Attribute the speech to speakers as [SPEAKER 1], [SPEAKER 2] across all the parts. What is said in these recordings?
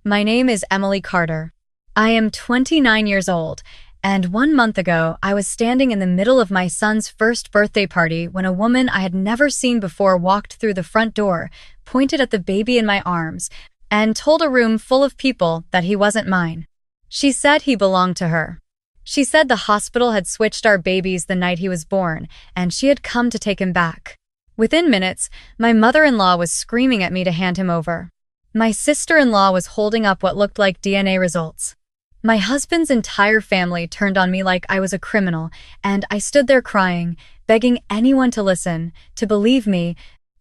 [SPEAKER 1] My name is Emily Carter. I am 29 years old, and 1 month ago, I was standing in the middle of my son's first birthday party when a woman I had never seen before walked through the front door, pointed at the baby in my arms, and told a room full of people that he wasn't mine. She said he belonged to her. She said the hospital had switched our babies the night he was born, and she had come to take him back. Within minutes, my mother-in-law was screaming at me to hand him over. My sister-in-law was holding up what looked like DNA results. My husband's entire family turned on me like I was a criminal, and I stood there crying, begging anyone to listen, to believe me,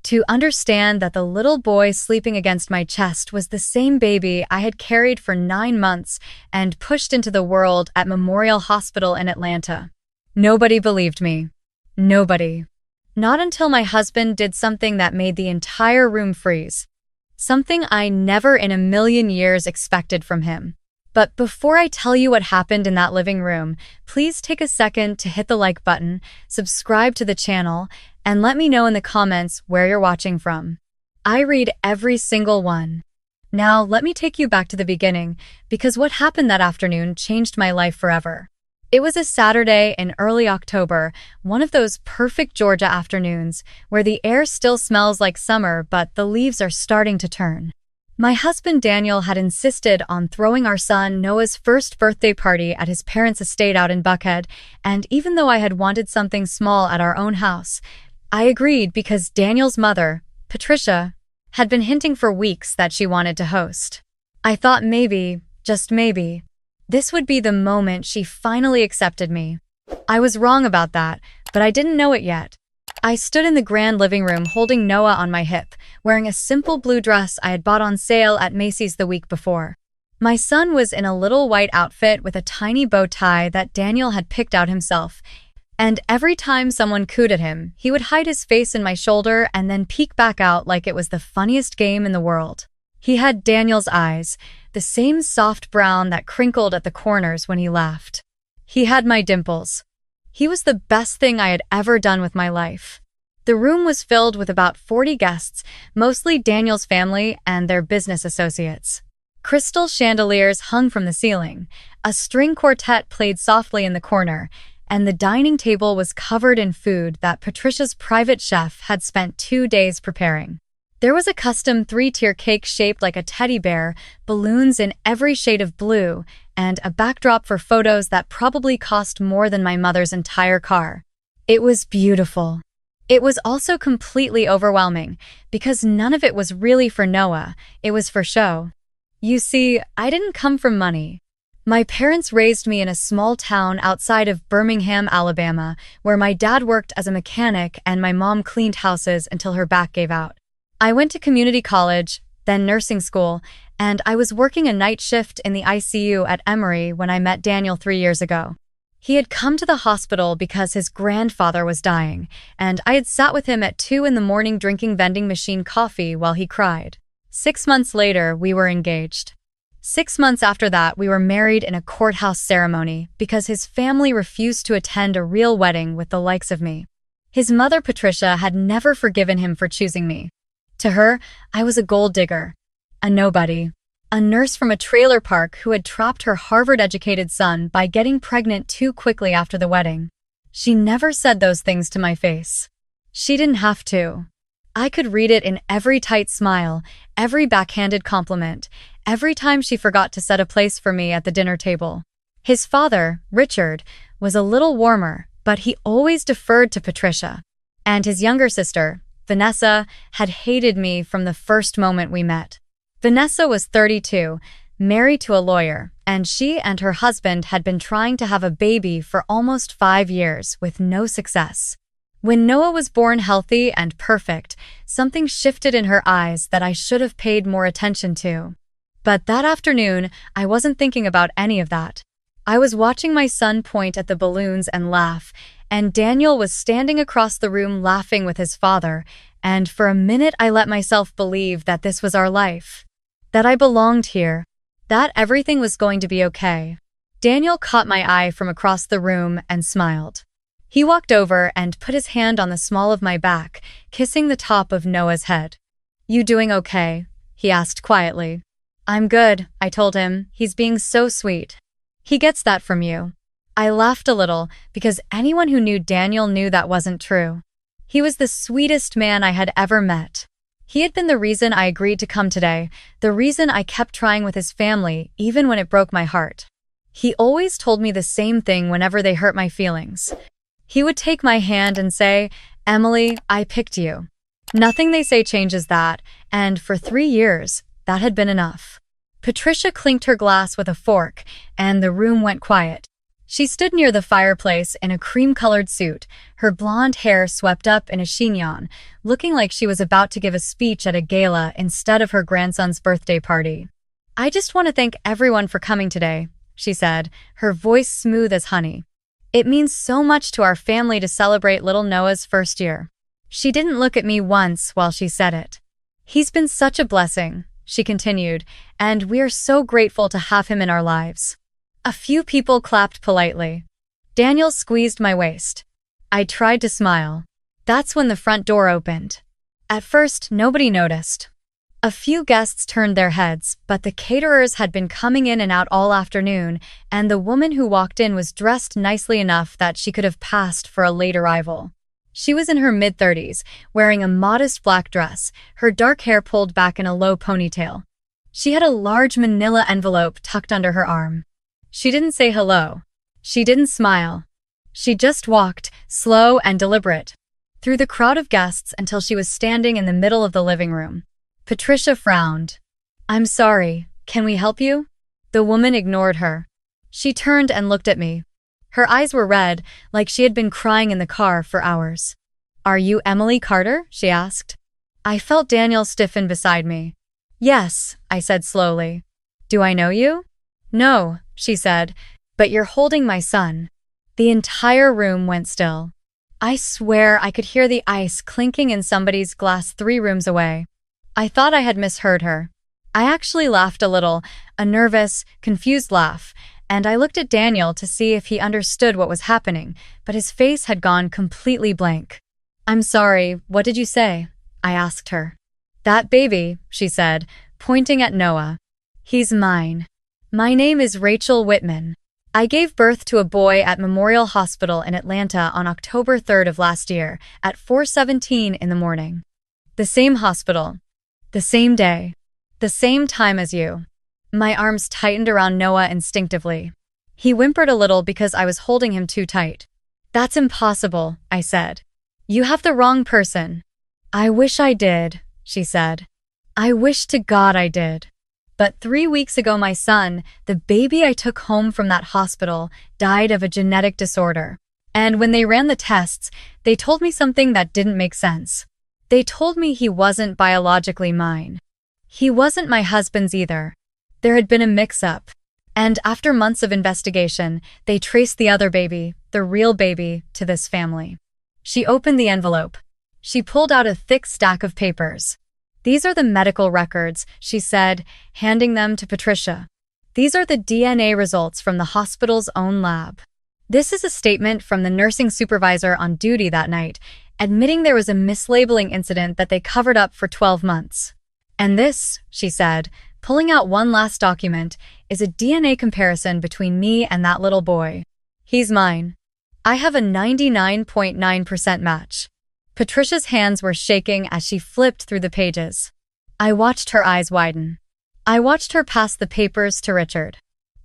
[SPEAKER 1] to understand that the little boy sleeping against my chest was the same baby I had carried for 9 months and pushed into the world at Memorial Hospital in Atlanta. Nobody believed me. Nobody. Not until my husband did something that made the entire room freeze. Something I never in a million years expected from him. But before I tell you what happened in that living room, please take a second to hit the like button, subscribe to the channel, and let me know in the comments where you're watching from. I read every single one. Now, let me take you back to the beginning, because what happened that afternoon changed my life forever. It was a Saturday in early October, one of those perfect Georgia afternoons, where the air still smells like summer but the leaves are starting to turn. My husband Daniel had insisted on throwing our son Noah's first birthday party at his parents' estate out in Buckhead, and even though I had wanted something small at our own house, I agreed because Daniel's mother, Patricia, had been hinting for weeks that she wanted to host. I thought maybe, just maybe, this would be the moment she finally accepted me. I was wrong about that, but I didn't know it yet. I stood in the grand living room holding Noah on my hip, wearing a simple blue dress I had bought on sale at Macy's the week before. My son was in a little white outfit with a tiny bow tie that Daniel had picked out himself, and every time someone cooed at him, he would hide his face in my shoulder and then peek back out like it was the funniest game in the world. He had Daniel's eyes, the same soft brown that crinkled at the corners when he laughed. He had my dimples. He was the best thing I had ever done with my life. The room was filled with about 40 guests, mostly Daniel's family and their business associates. Crystal chandeliers hung from the ceiling, a string quartet played softly in the corner, and the dining table was covered in food that Patricia's private chef had spent 2 days preparing. There was a custom 3-tier cake shaped like a teddy bear, balloons in every shade of blue, and a backdrop for photos that probably cost more than my mother's entire car. It was beautiful. It was also completely overwhelming, because none of it was really for Noah, it was for show. You see, I didn't come from money. My parents raised me in a small town outside of Birmingham, Alabama, where my dad worked as a mechanic and my mom cleaned houses until her back gave out. I went to community college, then nursing school, and I was working a night shift in the ICU at Emory when I met Daniel 3 years ago. He had come to the hospital because his grandfather was dying, and I had sat with him at 2 in the morning drinking vending machine coffee while he cried. 6 months later, we were engaged. 6 months after that, we were married in a courthouse ceremony because his family refused to attend a real wedding with the likes of me. His mother, Patricia, had never forgiven him for choosing me. To her, I was a gold digger, a nobody, a nurse from a trailer park who had trapped her Harvard-educated son by getting pregnant too quickly after the wedding. She never said those things to my face. She didn't have to. I could read it in every tight smile, every backhanded compliment, every time she forgot to set a place for me at the dinner table. His father, Richard, was a little warmer, but he always deferred to Patricia. And his younger sister, Vanessa, had hated me from the first moment we met. Vanessa was 32, married to a lawyer, and she and her husband had been trying to have a baby for almost 5 years with no success. When Noah was born healthy and perfect, something shifted in her eyes that I should have paid more attention to. But that afternoon, I wasn't thinking about any of that. I was watching my son point at the balloons and laugh, and Daniel was standing across the room laughing with his father, and for a minute I let myself believe that this was our life, that I belonged here, that everything was going to be okay. Daniel caught my eye from across the room and smiled. He walked over and put his hand on the small of my back, kissing the top of Noah's head. "You doing okay?" he asked quietly. I'm good, I told him. He's being so sweet. He gets that from you. I laughed a little because anyone who knew Daniel knew that wasn't true. He was the sweetest man I had ever met. He had been the reason I agreed to come today, the reason I kept trying with his family, even when it broke my heart. He always told me the same thing whenever they hurt my feelings. He would take my hand and say, "Emily, I picked you." Nothing they say changes that, and for 3 years, that had been enough. Patricia clinked her glass with a fork, and the room went quiet. She stood near the fireplace in a cream-colored suit, her blonde hair swept up in a chignon, looking like she was about to give a speech at a gala instead of her grandson's birthday party. "I just want to thank everyone for coming today," she said, her voice smooth as honey. "It means so much to our family to celebrate little Noah's first year." She didn't look at me once while she said it. "He's been such a blessing," she continued, "and we are so grateful to have him in our lives." A few people clapped politely. Daniel squeezed my waist. I tried to smile. That's when the front door opened. At first, nobody noticed. A few guests turned their heads, but the caterers had been coming in and out all afternoon, and the woman who walked in was dressed nicely enough that she could have passed for a late arrival. She was in her mid-30s, wearing a modest black dress, her dark hair pulled back in a low ponytail. She had a large manila envelope tucked under her arm. She didn't say hello. She didn't smile. She just walked, slow and deliberate, through the crowd of guests until she was standing in the middle of the living room. Patricia frowned. "I'm sorry, can we help you?" The woman ignored her. She turned and looked at me. Her eyes were red, like she had been crying in the car for hours. "Are you Emily Carter?" she asked. I felt Daniel stiffen beside me. "Yes," I said slowly. "Do I know you?" "No," she said, "but you're holding my son." The entire room went still. I swear I could hear the ice clinking in somebody's glass 3 rooms away. I thought I had misheard her. I actually laughed a little, a nervous, confused laugh, and I looked at Daniel to see if he understood what was happening, but his face had gone completely blank. "I'm sorry, what did you say?" I asked her. "That baby," she said, pointing at Noah. "He's mine. My name is Rachel Whitman. I gave birth to a boy at Memorial Hospital in Atlanta on October 3rd of last year at 4:17 in the morning. The same hospital. The same day. The same time as you." My arms tightened around Noah instinctively. He whimpered a little because I was holding him too tight. "That's impossible," I said. "You have the wrong person." "I wish I did," she said. "I wish to God I did." But 3 weeks ago my son, the baby I took home from that hospital, died of a genetic disorder. And when they ran the tests, they told me something that didn't make sense. They told me he wasn't biologically mine. He wasn't my husband's either. There had been a mix-up. And after months of investigation, they traced the other baby, the real baby, to this family. She opened the envelope. She pulled out a thick stack of papers. "These are the medical records," she said, handing them to Patricia. "These are the DNA results from the hospital's own lab. This is a statement from the nursing supervisor on duty that night, admitting there was a mislabeling incident that they covered up for 12 months. And this," she said, pulling out one last document, "is a DNA comparison between me and that little boy. He's mine. I have a 99.9% match." Patricia's hands were shaking as she flipped through the pages. I watched her eyes widen. I watched her pass the papers to Richard.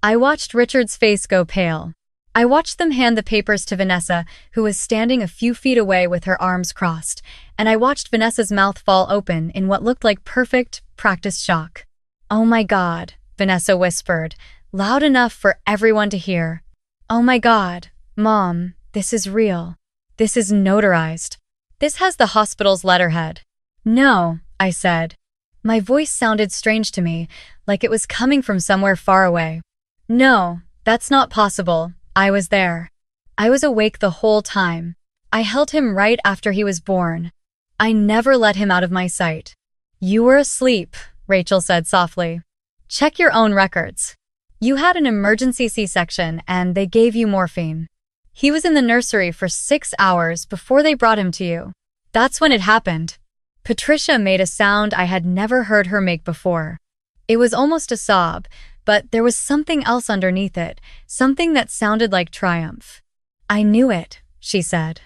[SPEAKER 1] I watched Richard's face go pale. I watched them hand the papers to Vanessa, who was standing a few feet away with her arms crossed, and I watched Vanessa's mouth fall open in what looked like perfect, practiced shock. "Oh my God," Vanessa whispered, loud enough for everyone to hear. "Oh my God, Mom, this is real. This is notarized. This has the hospital's letterhead." "No," I said. My voice sounded strange to me, like it was coming from somewhere far away. "No, that's not possible. I was there. I was awake the whole time. I held him right after he was born. I never let him out of my sight." "You were asleep," Rachel said softly. "Check your own records. You had an emergency C-section and they gave you morphine. He was in the nursery for 6 hours before they brought him to you. That's when it happened." Patricia made a sound I had never heard her make before. It was almost a sob, but there was something else underneath it, something that sounded like triumph. "I knew it," she said.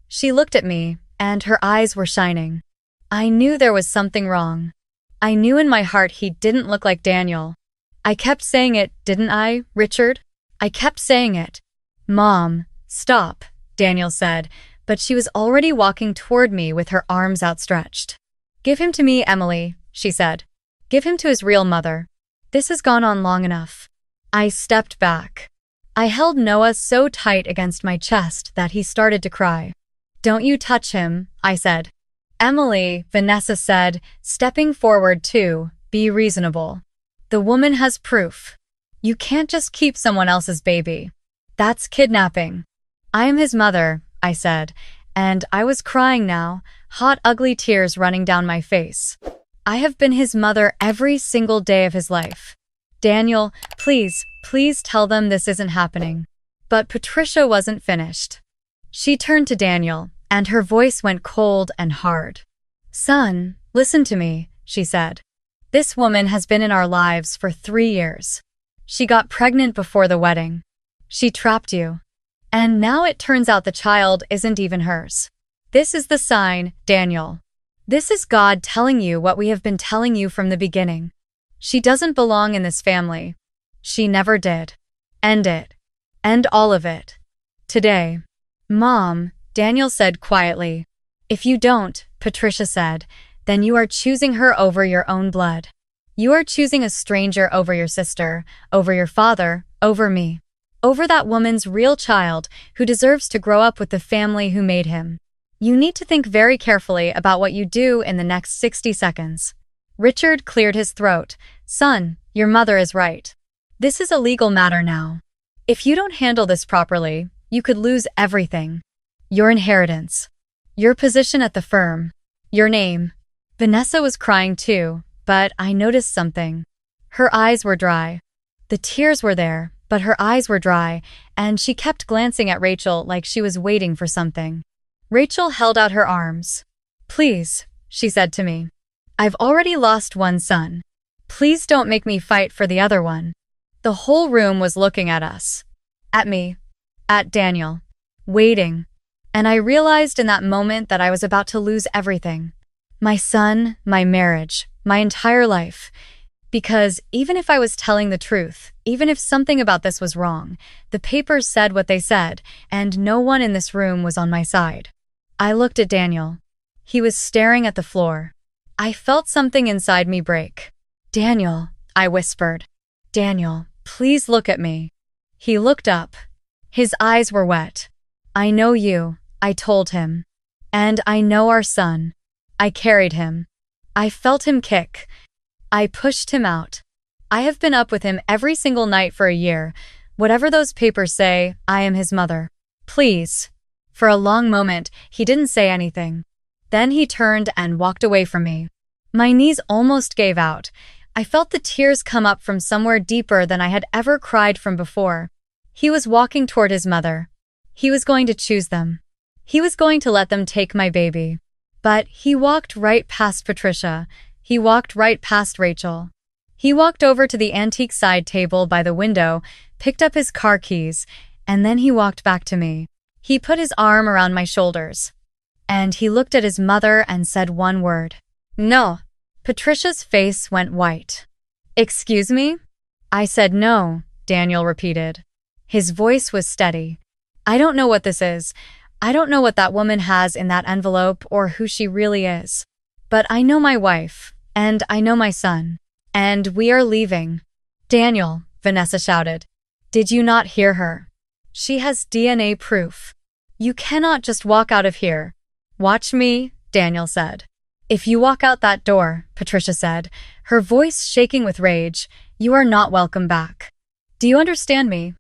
[SPEAKER 1] She looked at me, and her eyes were shining. I knew there was something wrong. I knew in my heart he didn't look like Daniel. I kept saying it, didn't I, Richard? I kept saying it. "Mom, stop," Daniel said, but she was already walking toward me with her arms outstretched. "Give him to me, Emily," she said. "Give him to his real mother. This has gone on long enough." I stepped back. I held Noah so tight against my chest that he started to cry. "Don't you touch him," I said. "Emily," Vanessa said, stepping forward too, "be reasonable. The woman has proof. You can't just keep someone else's baby. That's kidnapping." "I am his mother," I said, and I was crying now, hot, ugly tears running down my face. "I have been his mother every single day of his life. Daniel, please, please tell them this isn't happening." But Patricia wasn't finished. She turned to Daniel, and her voice went cold and hard. "Son, listen to me," she said. "This woman has been in our lives for 3 years. She got pregnant before the wedding. She trapped you. And now it turns out the child isn't even hers. This is the sign, Daniel. This is God telling you what we have been telling you from the beginning. She doesn't belong in this family. She never did. End it. End all of it. Today." "Mom," Daniel said quietly. "If you don't," Patricia said, "then you are choosing her over your own blood. You are choosing a stranger over your sister, over your father, over me. Over that woman's real child who deserves to grow up with the family who made him. You need to think very carefully about what you do in the next 60 seconds. Richard cleared his throat. "Son, your mother is right. This is a legal matter now. If you don't handle this properly, you could lose everything. Your inheritance. Your position at the firm. Your name." Vanessa was crying too, but I noticed something. Her eyes were dry. The tears were there, but her eyes were dry, and she kept glancing at Rachel like she was waiting for something. Rachel held out her arms. "Please," she said to me. "I've already lost one son. Please don't make me fight for the other one." The whole room was looking at us. At me. At Daniel. Waiting. And I realized in that moment that I was about to lose everything. My son, my marriage, my entire life. Because even if I was telling the truth, even if something about this was wrong, the papers said what they said, and no one in this room was on my side. I looked at Daniel. He was staring at the floor. I felt something inside me break. "Daniel," I whispered. "Daniel, please look at me." He looked up. His eyes were wet. "I know you," I told him. "And I know our son." I carried him. I felt him kick. I pushed him out. I have been up with him every single night for a year. Whatever those papers say, I am his mother. Please. For a long moment, he didn't say anything. Then he turned and walked away from me. My knees almost gave out. I felt the tears come up from somewhere deeper than I had ever cried from before. He was walking toward his mother. He was going to choose them. He was going to let them take my baby. But he walked right past Patricia. He walked right past Rachel. He walked over to the antique side table by the window, picked up his car keys, and then he walked back to me. He put his arm around my shoulders. And he looked at his mother and said one word. "No." Patricia's face went white. "Excuse me?" I said no, Daniel repeated. His voice was steady. "I don't know what this is. I don't know what that woman has in that envelope or who she really is. But I know my wife, and I know my son. And we are leaving." "Daniel," Vanessa shouted. "Did you not hear her? She has DNA proof. You cannot just walk out of here." "Watch me," Daniel said. "If you walk out that door," Patricia said, her voice shaking with rage, "you are not welcome back. Do you understand me?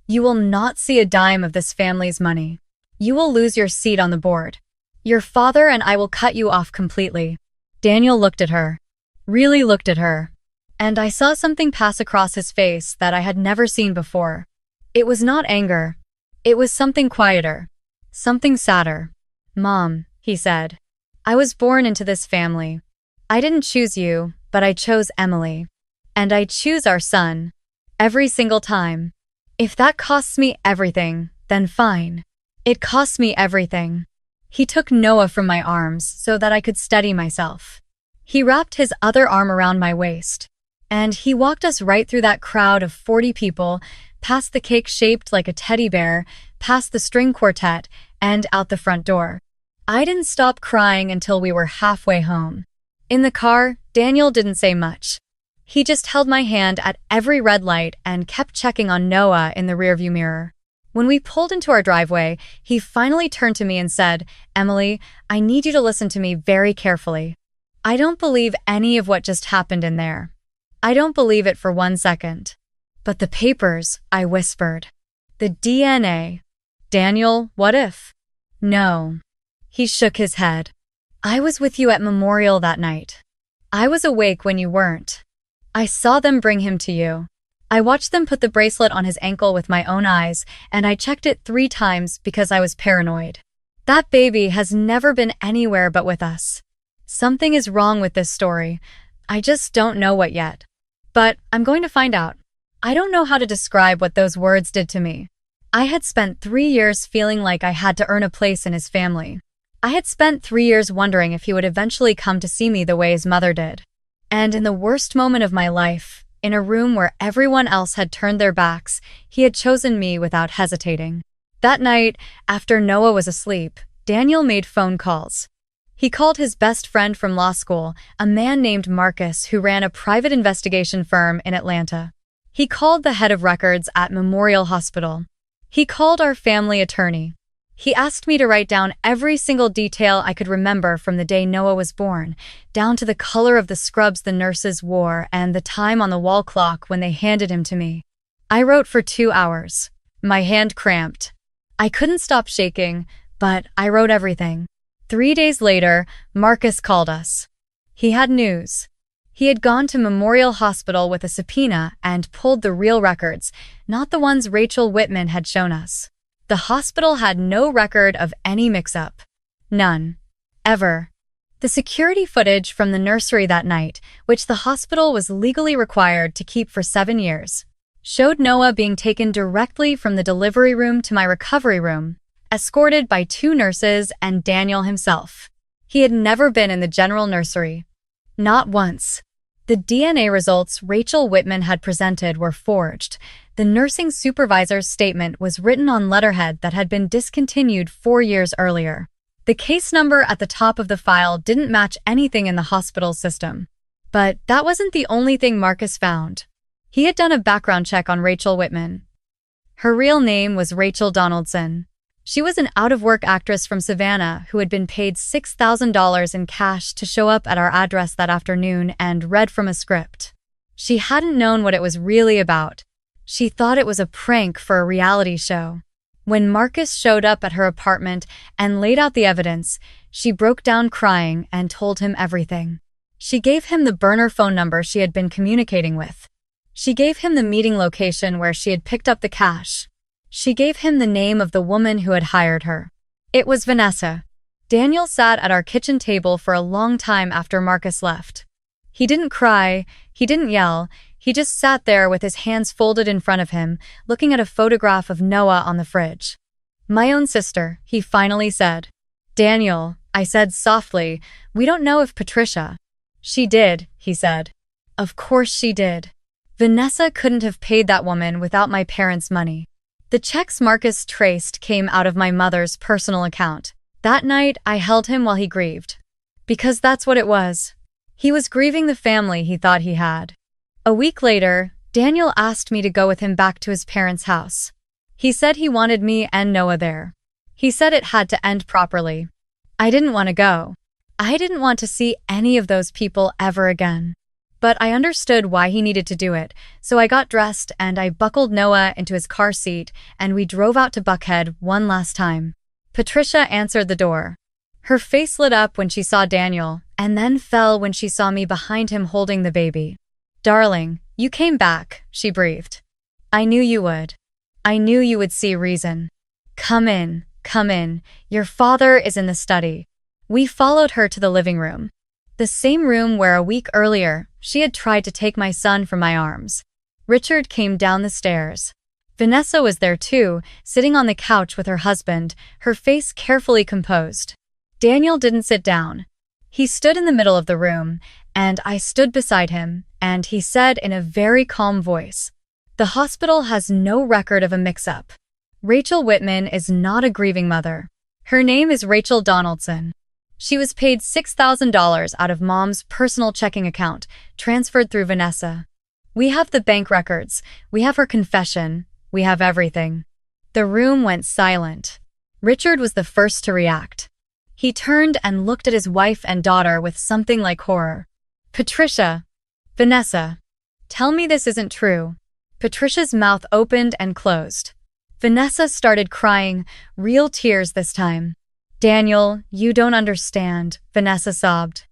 [SPEAKER 1] You will not see a dime of this family's money. You will lose your seat on the board. Your father and I will cut you off completely." Daniel looked at her. Really looked at her. And I saw something pass across his face that I had never seen before. It was not anger. It was something quieter. Something sadder. "Mom," he said. "I was born into this family. I didn't choose you, but I chose Emily. And I choose our son. Every single time. If that costs me everything, then fine. It costs me everything. He took Noah from my arms so that I could steady myself. He wrapped his other arm around my waist. And he walked us right through that crowd of 40 people, past the cake shaped like a teddy bear, past the string quartet, and out the front door. I didn't stop crying until we were halfway home. In the car, Daniel didn't say much. He just held my hand at every red light and kept checking on Noah in the rearview mirror. When we pulled into our driveway, he finally turned to me and said, "Emily, I need you to listen to me very carefully. I don't believe any of what just happened in there. I don't believe it for 1 second. But the papers," I whispered. "The DNA. Daniel, what if?" "No." He shook his head. "I was with you at Memorial that night. I was awake when you weren't. I saw them bring him to you. I watched them put the bracelet on his ankle with my own eyes, and I checked it 3 times because I was paranoid. That baby has never been anywhere but with us. Something is wrong with this story. I just don't know what yet. But I'm going to find out." I don't know how to describe what those words did to me. I had spent 3 years feeling like I had to earn a place in his family. I had spent 3 years wondering if he would eventually come to see me the way his mother did. And in the worst moment of my life, in a room where everyone else had turned their backs, he had chosen me without hesitating. That night, after Noah was asleep, Daniel made phone calls. He called his best friend from law school, a man named Marcus who ran a private investigation firm in Atlanta. He called the head of records at Memorial Hospital. He called our family attorney. He asked me to write down every single detail I could remember from the day Noah was born, down to the color of the scrubs the nurses wore and the time on the wall clock when they handed him to me. I wrote for 2 hours. My hand cramped. I couldn't stop shaking, but I wrote everything. 3 days later, Marcus called us. He had news. He had gone to Memorial Hospital with a subpoena and pulled the real records, not the ones Rachel Whitman had shown us. The hospital had no record of any mix-up. None. Ever. The security footage from the nursery that night, which the hospital was legally required to keep for 7 years, showed Noah being taken directly from the delivery room to my recovery room, escorted by 2 nurses and Daniel himself. He had never been in the general nursery. Not once. The DNA results Rachel Whitman had presented were forged. The nursing supervisor's statement was written on letterhead that had been discontinued 4 years earlier. The case number at the top of the file didn't match anything in the hospital system. But that wasn't the only thing Marcus found. He had done a background check on Rachel Whitman. Her real name was Rachel Donaldson. She was an out-of-work actress from Savannah who had been paid $6,000 in cash to show up at our address that afternoon and read from a script. She hadn't known what it was really about. She thought it was a prank for a reality show. When Marcus showed up at her apartment and laid out the evidence, she broke down crying and told him everything. She gave him the burner phone number she had been communicating with. She gave him the meeting location where she had picked up the cash. She gave him the name of the woman who had hired her. It was Vanessa. Daniel sat at our kitchen table for a long time after Marcus left. He didn't cry, he didn't yell, he just sat there with his hands folded in front of him, looking at a photograph of Noah on the fridge. "My own sister," he finally said. "Daniel," I said softly, "we don't know if Patricia." "She did," he said. "Of course she did. Vanessa couldn't have paid that woman without my parents' money." The checks Marcus traced came out of my mother's personal account. That night, I held him while he grieved. Because that's what it was. He was grieving the family he thought he had. A week later, Daniel asked me to go with him back to his parents' house. He said he wanted me and Noah there. He said it had to end properly. I didn't want to go. I didn't want to see any of those people ever again. But I understood why he needed to do it, so I got dressed and I buckled Noah into his car seat and we drove out to Buckhead one last time. Patricia answered the door. Her face lit up when she saw Daniel, and then fell when she saw me behind him holding the baby. "Darling, you came back," she breathed. "I knew you would. I knew you would see reason. Come in, your father is in the study." We followed her to the living room. The same room where a week earlier, she had tried to take my son from my arms. Richard came down the stairs. Vanessa was there too, sitting on the couch with her husband, her face carefully composed. Daniel didn't sit down. He stood in the middle of the room, and I stood beside him, and he said in a very calm voice, "The hospital has no record of a mix-up. Rachel Whitman is not a grieving mother. Her name is Rachel Donaldson. She was paid $6,000 out of Mom's personal checking account, transferred through Vanessa. We have the bank records, we have her confession, we have everything." The room went silent. Richard was the first to react. He turned and looked at his wife and daughter with something like horror. "Patricia, Vanessa, tell me this isn't true." Patricia's mouth opened and closed. Vanessa started crying, real tears this time. "Daniel, you don't understand," Vanessa sobbed.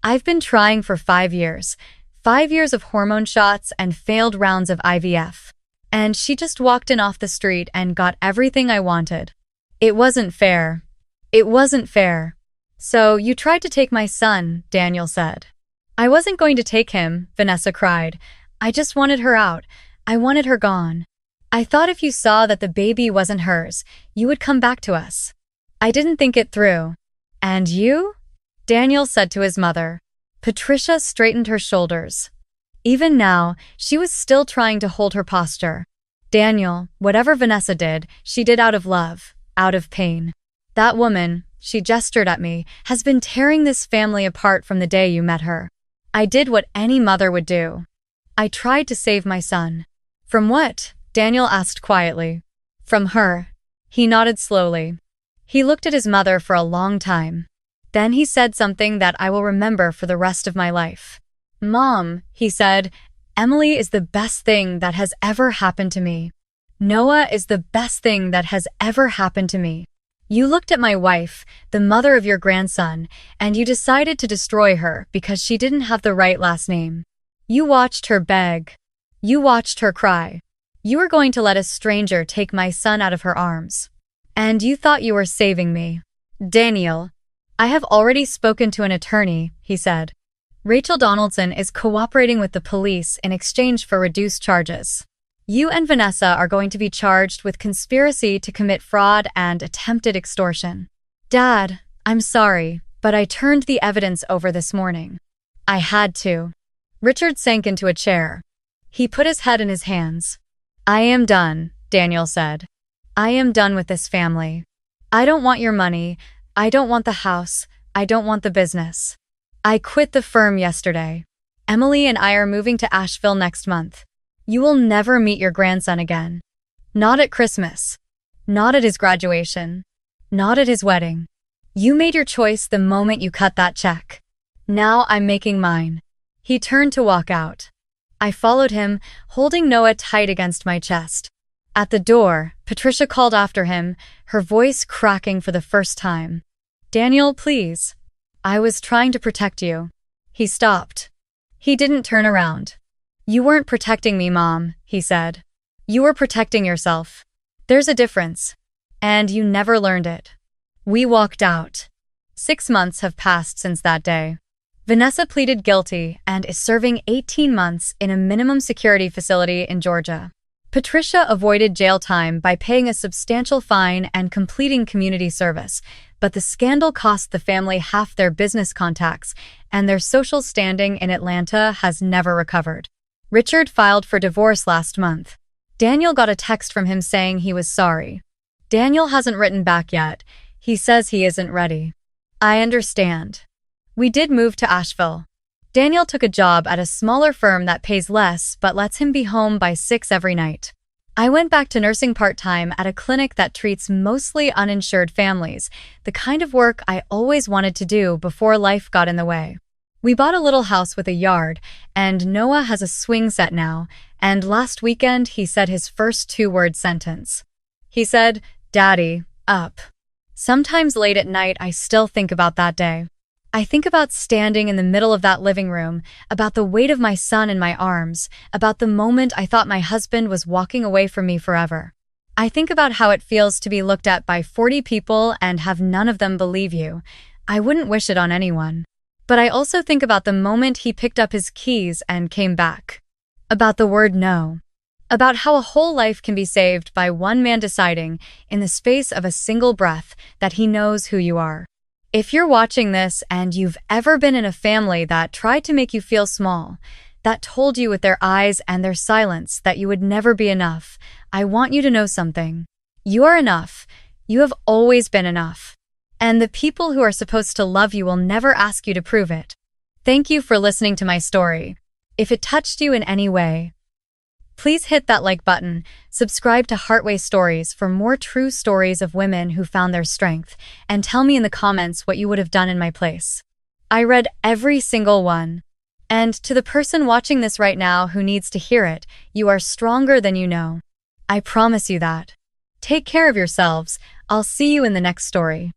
[SPEAKER 1] "I've been trying for 5 years. 5 years of hormone shots and failed rounds of IVF. And she just walked in off the street and got everything I wanted. It wasn't fair. It wasn't fair." "So you tried to take my son," Daniel said. "I wasn't going to take him," Vanessa cried. "I just wanted her out. I wanted her gone. I thought if you saw that the baby wasn't hers, you would come back to us. I didn't think it through." "And you?" Daniel said to his mother. Patricia straightened her shoulders. Even now, she was still trying to hold her posture. "Daniel, whatever Vanessa did, she did out of love, out of pain. That woman," she gestured at me, "has been tearing this family apart from the day you met her. I did what any mother would do. I tried to save my son." "From what?" Daniel asked quietly. "From her." He nodded slowly. He looked at his mother for a long time. Then he said something that I will remember for the rest of my life. "Mom," he said, "Emily is the best thing that has ever happened to me. Noah is the best thing that has ever happened to me. You looked at my wife, the mother of your grandson, and you decided to destroy her because she didn't have the right last name. You watched her beg. You watched her cry. You were going to let a stranger take my son out of her arms. And you thought you were saving me." "Daniel, I have already spoken to an attorney," he said. "Rachel Donaldson is cooperating with the police in exchange for reduced charges. You and Vanessa are going to be charged with conspiracy to commit fraud and attempted extortion." "Dad, I'm sorry, but I turned the evidence over this morning. I had to." Richard sank into a chair. He put his head in his hands. "I am done," Daniel said. "I am done with this family. I don't want your money. I don't want the house. I don't want the business. I quit the firm yesterday. Emily and I are moving to Asheville next month. You will never meet your grandson again. Not at Christmas. Not at his graduation. Not at his wedding. You made your choice the moment you cut that check. Now I'm making mine." He turned to walk out. I followed him, holding Noah tight against my chest. At the door, Patricia called after him, her voice cracking for the first time. "Daniel, please. I was trying to protect you." He stopped. He didn't turn around. "You weren't protecting me, Mom," he said. "You were protecting yourself. There's a difference. And you never learned it." We walked out. 6 months have passed since that day. Vanessa pleaded guilty and is serving 18 months in a minimum security facility in Georgia. Patricia avoided jail time by paying a substantial fine and completing community service, but the scandal cost the family half their business contacts, and their social standing in Atlanta has never recovered. Richard filed for divorce last month. Daniel got a text from him saying he was sorry. Daniel hasn't written back yet. He says he isn't ready. I understand. We did move to Asheville. Daniel took a job at a smaller firm that pays less but lets him be home by 6 every night. I went back to nursing part-time at a clinic that treats mostly uninsured families, the kind of work I always wanted to do before life got in the way. We bought a little house with a yard, and Noah has a swing set now, and last weekend he said his first 2-word sentence. He said, "Daddy, up." Sometimes late at night I still think about that day. I think about standing in the middle of that living room, about the weight of my son in my arms, about the moment I thought my husband was walking away from me forever. I think about how it feels to be looked at by 40 people and have none of them believe you. I wouldn't wish it on anyone. But I also think about the moment he picked up his keys and came back. About the word no. About how a whole life can be saved by one man deciding, in the space of a single breath, that he knows who you are. If you're watching this and you've ever been in a family that tried to make you feel small, that told you with their eyes and their silence that you would never be enough, I want you to know something. You are enough. You have always been enough. And the people who are supposed to love you will never ask you to prove it. Thank you for listening to my story. If it touched you in any way, please hit that like button, subscribe to Heartway Stories for more true stories of women who found their strength, and tell me in the comments what you would have done in my place. I read every single one. And to the person watching this right now who needs to hear it, you are stronger than you know. I promise you that. Take care of yourselves. I'll see you in the next story.